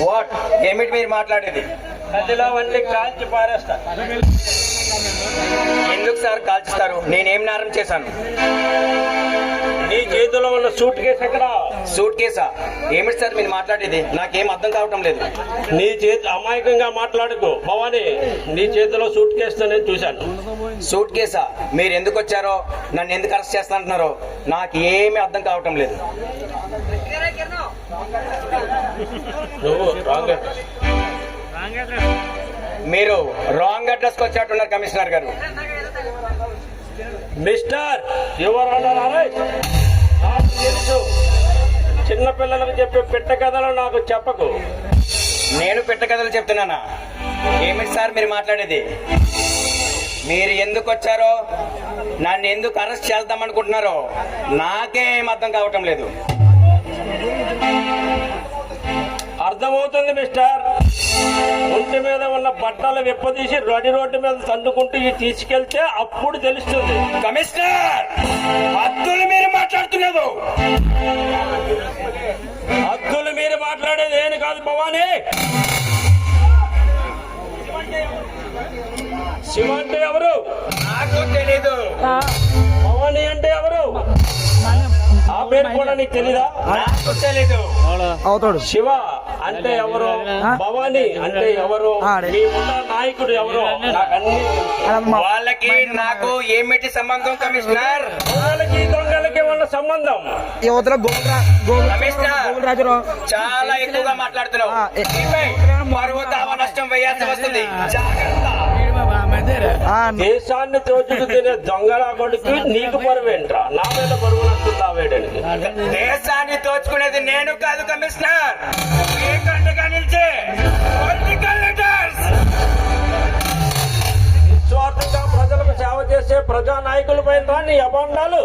What ఏమిటి మీరు మాట్లాడేది? గదిలో వంటి కాల్చి పారేస్తా. ఎందుకు సార్ కాల్చిస్తారు? నేనేం నేరం చేశాను? నీ చేతిలో ఉన్న సూట్ కేసు ఎక్కడ? సూట్ కేసా? ఏమిటి సార్ మీరు మాట్లాడేది? నాకేం అర్థం కావటం లేదు. నీ చేతి అమాయకంగా మాట్లాడుకో భవానీ. నీ చేతిలో సూట్ కేసు నేను చూశాను. సూట్ కేసా? మీరు ఎందుకు వచ్చారో, నన్ను ఎందుకు అరెస్ట్ చేస్తానంటున్నారో నాకు ఏమీ అర్థం కావటం లేదు. నువ్వు రాంగ్ మీరు రాంగ్ అడ్రస్ కి వచ్చేట్టున్నారు కమిషనర్ గారు. మిస్టర్ యువర్ తెలుసు, చిన్నపిల్లలకు చెప్పే పెట్ట కథలు నాకు చెప్పకు. నేను పెట్ట కథలు చెప్తున్నానా? ఏమిటి సార్ మీరు మాట్లాడేది? మీరు ఎందుకు వచ్చారో, నన్ను ఎందుకు అరెస్ట్ చేద్దామనుకుంటున్నారో నాకేం అర్థం కావటం లేదు. అర్థమవుతుంది మిస్టర్. ఒంటి మీద ఉన్న బట్టలు విప్పదీసి రోడ్డు మీద తండుకుంటూ తీసుకెళ్తే అప్పుడు తెలుస్తుంది. కమిషనర్, హద్దులు మీరు మాట్లాడుతున్నారు. హద్దులు మీరు మాట్లాడేది ఏమి కాదు భవానీ. శివ అంటే ఎవరు? నాకు తెలీదు. భవానీ అంటే ఎవరు? ఆ పేరు కూడా నీకు తెలీదా? నాకు తెలీదు. శివ అంటే ఎవరు? భవానీ అంటే ఎవరు? మీ ఉన్న నాయకుడు ఎవరు? వాళ్ళకి నాకు ఏమిటి సంబంధం కమిషనర్? వాళ్ళకి దొంగలకి ఉన్న సంబంధం. కమిషనర్, చాలా ఎక్కువగా మాట్లాడుతున్నావు. పర్వతావ నష్టం వేయాల్సి వస్తుంది. దేశాన్ని దోచుకు తినే దొంగల కొడుకు నీకు పరువేంట్రా? నా మీద పరువు నచ్చుతావేడని. దేశాన్ని దోచుకునేది నేను కాదు కమిషనర్, మీకండగా నిలిచే పొలిటికల్ లీడర్స్. నిస్వార్థంగా ప్రజలకు సేవ చేసే ప్రజా నాయకుల పైన నీ అభాండాలు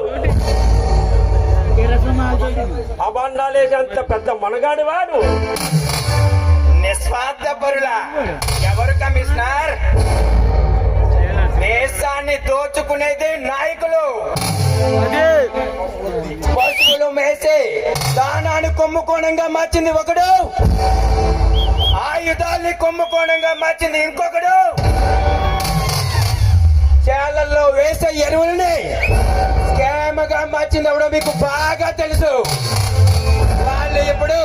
వేసేంత పెద్ద మనగాడివా నువ్వు? నిస్వార్థ పరులా? ఎవరు కమిషనర్? దేశాన్ని దోచుకునేది నాయకులు. పశువులు మేసే దానాన్ని కుంభకోణంగా మార్చింది ఒకడు, ఆయుధాల్ని కుంభకోణంగా మార్చింది ఇంకొకడు, చేలల్లో వేసే ఎరువుల్ని స్కామ్గా మార్చింది ఎవడో మీకు బాగా తెలుసు. వాళ్ళు ఇప్పుడు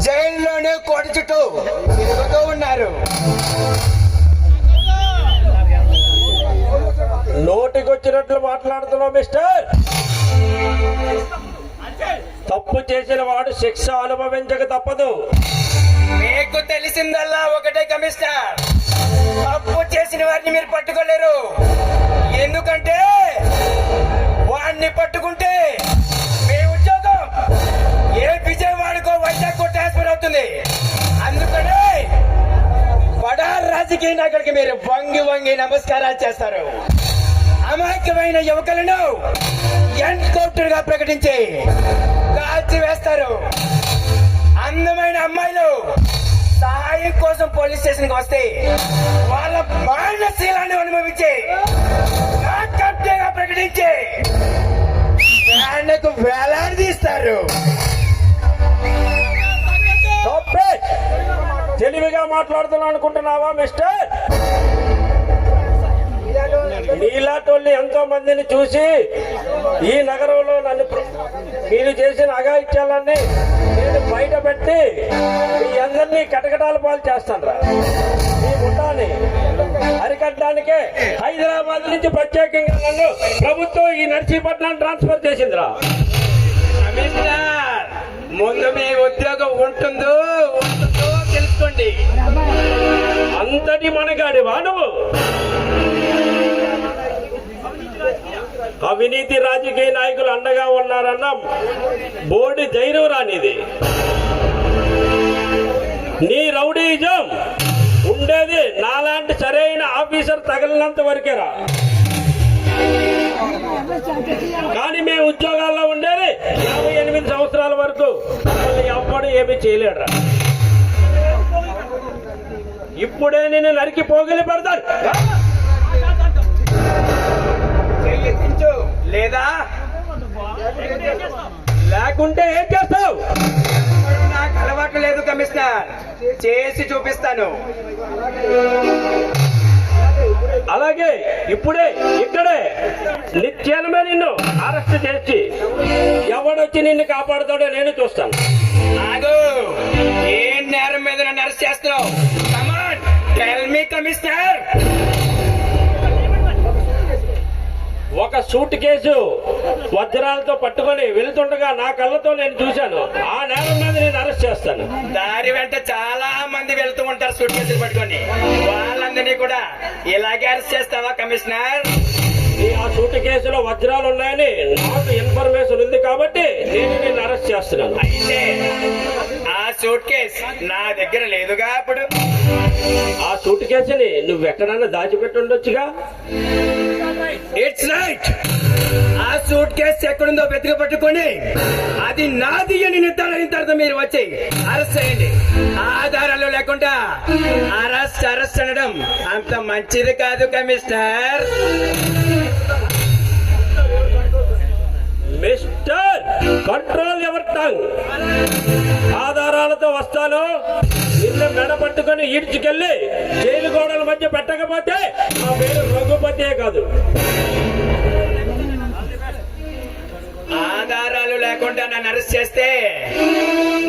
జైల్లోనే కోట చుట్టూ తిరుగుతూ ఉన్నారు. నోటికొచ్చినట్లు మాట్లాడుతున్నావు మిస్టర్. తప్పు చేసిన వాడు శిక్ష అనుభవించక తప్పదు. మీకు తెలిసిందల్లా ఒకటే కమిషనర్, తప్పు చేసిన వారిని మీరు పట్టుకోలేరు. ఎందుకంటే వాడిని పట్టుకుంటే మీ ఉద్యోగం ఏ విజయవాడకో వైజాగ్ ట్రాన్స్ఫర్ అవుతుంది. అందుకనే బడా రాజకీయ నాయకుడికి మీరు వంగి వంగి నమస్కారాలు చేస్తారు. అమాయకమైన యువకులను ఎన్కౌంటర్ గా ప్రకటించి కాల్చి వేస్తారు. అందమైన అమ్మాయిలు సహాయం కోసం పోలీస్ స్టేషన్ కి వస్తే వాళ్ళ మానశీలాన్ని అనుభవించి ప్రకటించి ఆయనకు వేలాడదీస్తారు. తెలివిగా మాట్లాడుతున్నావు అనుకుంటున్నావా మిస్టర్? నీలాటోళ్ళని ఎంతో మందిని చూసి ఈ నగరంలో మీరు చేసిన అఘాయిత్యాలన్నీ నేను బయట పెట్టి మీ అందరినీ కటకటాల పాలు చేస్తాను. మీ ముఠాన్ని అరికట్టడానికే హైదరాబాద్ నుంచి ప్రత్యేకంగా నన్ను ప్రభుత్వం ఈ నర్సీపట్నాన్ని ట్రాన్స్ఫర్ చేసిందిరా. ముందు మీ ఉద్యోగం ఉంటుందో తెలుసుకోండి. అంతటి మనగాడివా నువ్వు? అవినీతి రాజకీయ నాయకులు అండగా ఉన్నారన్న బోర్డు ధైర్యం రానిది. నీ రౌడీజం ఉండేది నాలాంటి సరైన ఆఫీసర్ తగిలినంత వరకేరా. కానీ మేము ఉద్యోగాల్లో ఉండేది 58 సంవత్సరాల వరకు. ఎవ్వడు ఏమీ చేయలేడురా. ఇప్పుడే నేను నరికి పోగిలి పెడతాను. లేదా లేకుంటే ఏం చేస్తావు? నాకు అలవాటు లేదు కమిషనర్. చేసి చూపిస్తాను. అలాగే ఇప్పుడే ఇక్కడే నిత్యానమే నిన్ను అరెస్ట్ చేసి ఎవడొచ్చి నిన్ను కాపాడుతాడో నేను చూస్తాను. ఆగు, ఏ నేరం మీద నన్ను అరెస్ట్ చేస్తున్నావు? కమాన్, టెల్ మీ కమిషనర్. ఒక సూట్ కేసు వజ్రాలతో పట్టుకొని వెళుతుండగా నా కళ్ళతో నేను చూశాను. ఆ నేరం మీద నేను అరెస్ట్ చేస్తాను. దారి వెంట చాలా మంది వెళ్తూ ఉంటారు సూట్ కేసులు పట్టుకొని. వాళ్ళందరినీ కూడా ఇలాగే అరెస్ట్ చేస్తావా కమిషనర్? ఆ సూట్ కేసులో వజ్రాలు ఉన్నాయని నాకు ఇన్ఫర్మేషన్ ఉంది కాబట్టి నేను నిన్ను అరెస్ట్ చేస్తున్నాను. అయితే ఆ సూట్ కేసు నా దగ్గర లేదుగా. అప్పుడు ఆ సూట్ కేసుని నువ్వు ఎక్కడన్నా దాచిపెట్టి ఉండొచ్చుగా. It's right. ఆ సూట్ కేసు ఎక్కడుందో వెతికి పట్టుకొని అది నాది అని నిర్ధారణ తర్వాత మీరు వచ్చి అరెస్ట్ చేయండి. ఆధారాలు లేకుండా అరెస్ట్ అనడం అంత మంచిది కాదు commissioner. Mister, control your tongue. ఆధారాలతో వస్తాను. నిన్ను మెడ పట్టుకొని ఈడ్చుకెళ్ళి జైలు గోడల మధ్య పెట్టకపోతే నా పేరు రఘుపతే కాదు. ఆధారాలు లేకుండా నన్ను అరెస్ట్ చేస్తే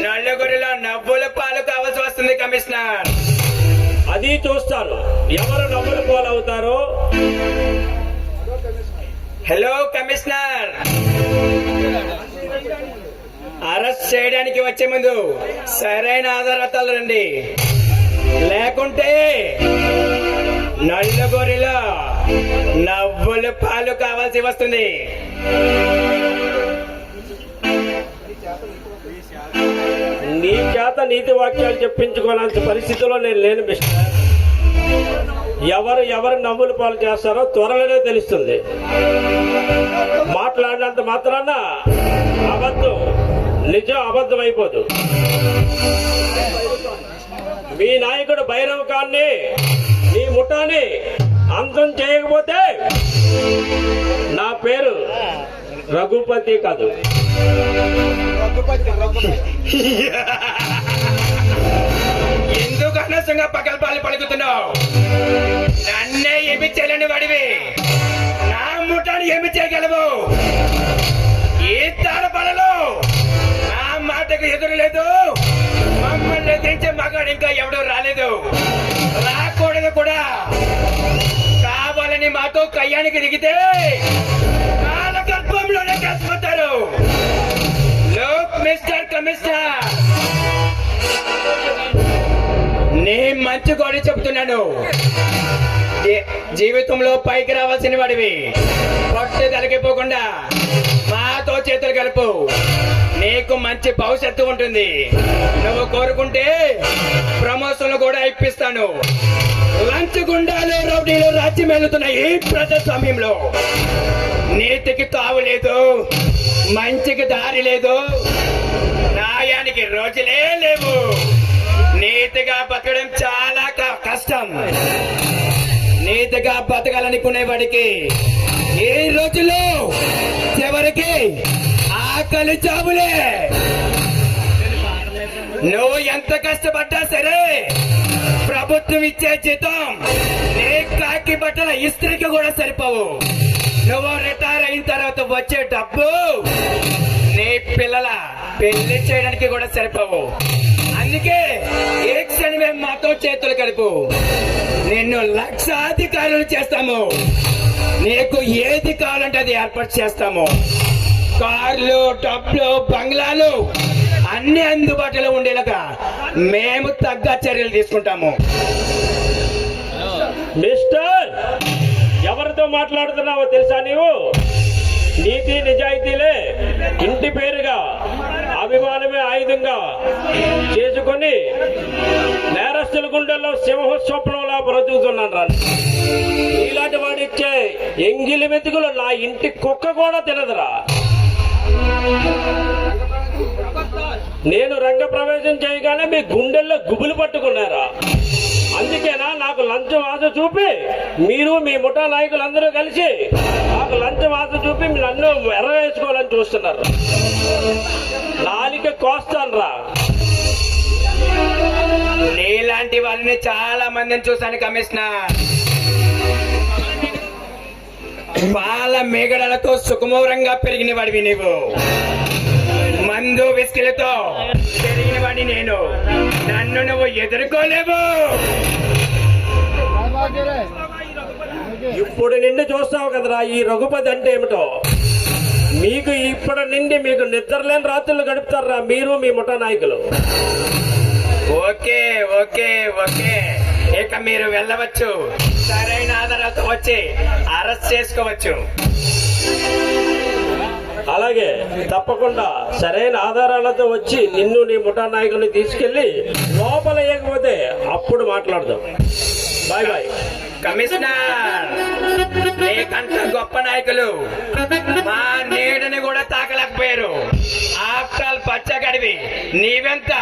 నలుగురిలో నవ్వుల పాలు కావాల్సి వస్తుంది కమిషనర్. అది చూస్తాను, ఎవరు నవ్వులు పోలవుతారో. హలో కమిషనర్, అరెస్ట్ చేయడానికి వచ్చే ముందు సరైన ఆధారాలు రండి, లేకుంటే నలుగురిలో నవ్వుల పాలు కావాల్సి వస్తుంది. నీ చేత నీతి వాక్యాలు చెప్పించుకోవాల్సిన పరిస్థితిలో నేను లేను మిస్టర్. ఎవరు నవ్వులు పాలు చేస్తారో త్వరలోనే తెలుస్తుంది. మాట్లాడినంత మాత్రాన అబద్ధం నిజం అబద్ధం అయిపోదు. మీ నాయకుడు భైరవ్ ఖాన్ని, మీ ముఠాని అంతం చేయకపోతే నా పేరు రఘుపతి కాదు. ఎందుకు అనవసరంగా పగలపాలు పలుకుతున్నావు? నన్నే ఏమి చేయలేని వాడివి నా ముఠాన్ని ఏమి చేయగలవు? ఈ తాడపడలో నా మాటకు ఎదురు లేదు. మమ్మల్ని ఎదిరించే మగాడు ఇంకా ఎవడూ రాలేదు, రాకూడదు కూడా. కావాలని మాతో కయ్యానికి దిగితే కాల గర్భంలోనే కలిసిపోతారు. లోక్ మిస్టర్ కమిషనర్, నీ మంచి కోడి చెబుతున్నాను. జీవితంలో పైకి రావాల్సిన వాడివి. పట్టు తలగిపోకుండా మాతో చేతులు కలుపు. నీకు మంచి భవిష్యత్తు ఉంటుంది. నువ్వు కోరుకుంటే ప్రమోషన్లు కూడా ఇప్పిస్తాను. లంచ్ గుండాలు రౌడీలు రాజ్యం వెళ్తున్న ఈ ప్రజాస్వామ్యంలో నీతికి తావు లేదు, మంచికి దారి లేదు, న్యాయానికి రోజులే లేవు. నీతిగా బతకడం చాలా కష్టం. నీతిగా బతకాలనుకునేవాడికి ఈ రోజుల్లో చివరికి ఆకలి చావులే. నువ్వు ఎంత కష్టపడ్డా సరే ప్రభుత్వం ఇచ్చే జీతం నీ కాకి బట్టల ఇస్త్రీకి కూడా సరిపోవు. నువ్వు రిటైర్ అయిన తర్వాత వచ్చే డబ్బు నీ పిల్లల పెళ్లి చేయడానికి కూడా సరిపోవు. అందుకే ఏ క్షణమే మాతో చేతులు కలుపు. నిన్ను లక్షాధికారులు చేస్తాము. నీకు ఏది కావాలంటే అది ఏర్పాటు చేస్తాము. కార్లు, డబ్బులు, బంగ్లాలు అన్ని అందుబాటులో ఉండేలాగా మేము తగ్గ చర్యలు తీసుకుంటాము. మిస్టర్, ఎవరితో మాట్లాడుతున్నావో తెలుసా నీవు? నీతి నిజాయితీలే ఇంటి పేరుగా, అభిమానమే ఆయుధంగా చేసుకొని నేరస్తుల గుండెల్లో సింహస్వప్నంలా బ్రతుకుతున్నాను రా. ఇలాంటి వాడిచ్చే ఎంగిలి మెతుకులు నా ఇంటి కుక్క కూడా తినదురా. నేను రంగ ప్రవేశం చేయగానే మీ గుండెల్లో గుబులు పట్టుకున్నారా? అందుకేనా నాకు లంచం ఆశ చూపి మీరు మీ ముఠా నాయకులందరూ కలిసి నాకు లంచం ఆశ చూపి నన్ను ఎర్రవేసుకోవాలని చూస్తున్నారు. నాలిక కోస్తాను రా. నీ నీలాంటి వాళ్ళని చాలా మందిని చూశాను కమిషనర్. పాల మేగడలతో సుకుమూరంగా పెరిగిన వాడివి నీవు, మందు విస్కిలతో పెరిగిన వాడి నేను. నన్ను నువ్వు ఎదుర్కోలేవు. ఇప్పుడు నిన్ను చూస్తావు కదరా ఈ రఘుపతి అంటే ఏమిటో. మీకు ఇప్పటి నుండి మీకు నిద్రలేని రాత్రులు గడుపుతారా మీరు మీ ముఠా నాయకులు. ఓకే ఓకే ఓకే, ఇక మీరు వెళ్ళవచ్చు. సరైన ఆధారాలతో వచ్చి అరెస్ట్ చేసుకోవచ్చు. అలాగే తప్పకుండా సరైన ఆధారాలతో వచ్చి నిన్ను నీ ముఠా నాయకుల్ని తీసుకెళ్లి లోపల వేయకపోతే అప్పుడు మాట్లాడదాం. Bye bye. కమిషనర్, నీకంత గొప్ప నాయకులు మా నీడని కూడా తాకలేకపోయారు. ఆఫ్టర్ ఆల్ పచ్చ గడివి నీవెంత?